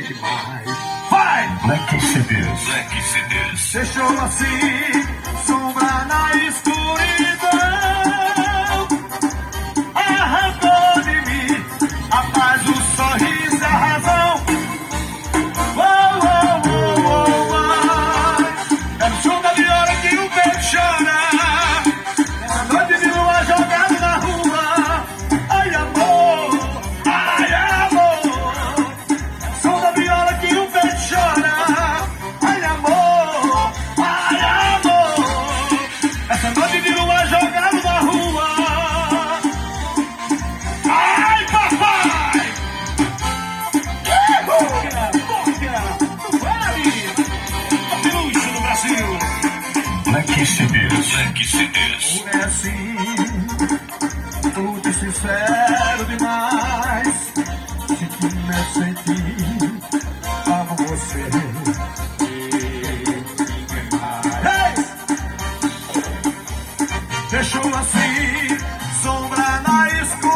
demais. Vai! Black CDs. Black CDs. Deixou assim, sombra na escuridão. Arrancou de mim a paz, o sorriso e a razão. Oh, oh, oh, oh, oh. É no som da viola que o peito chora. Essa noite de lua jogada na rua. Ai, amor, ai, amor. É no som da viola que o peito chora. Ai, amor, ai, amor. Essa noite de lua jogada na rua. Ai, papai! Luxo no Brasil. Black CDs. Black CDs. É assim, tudo sincero demais. Se tu me sentir, amo você. Hey! Deixou assim, sombra na escuridão.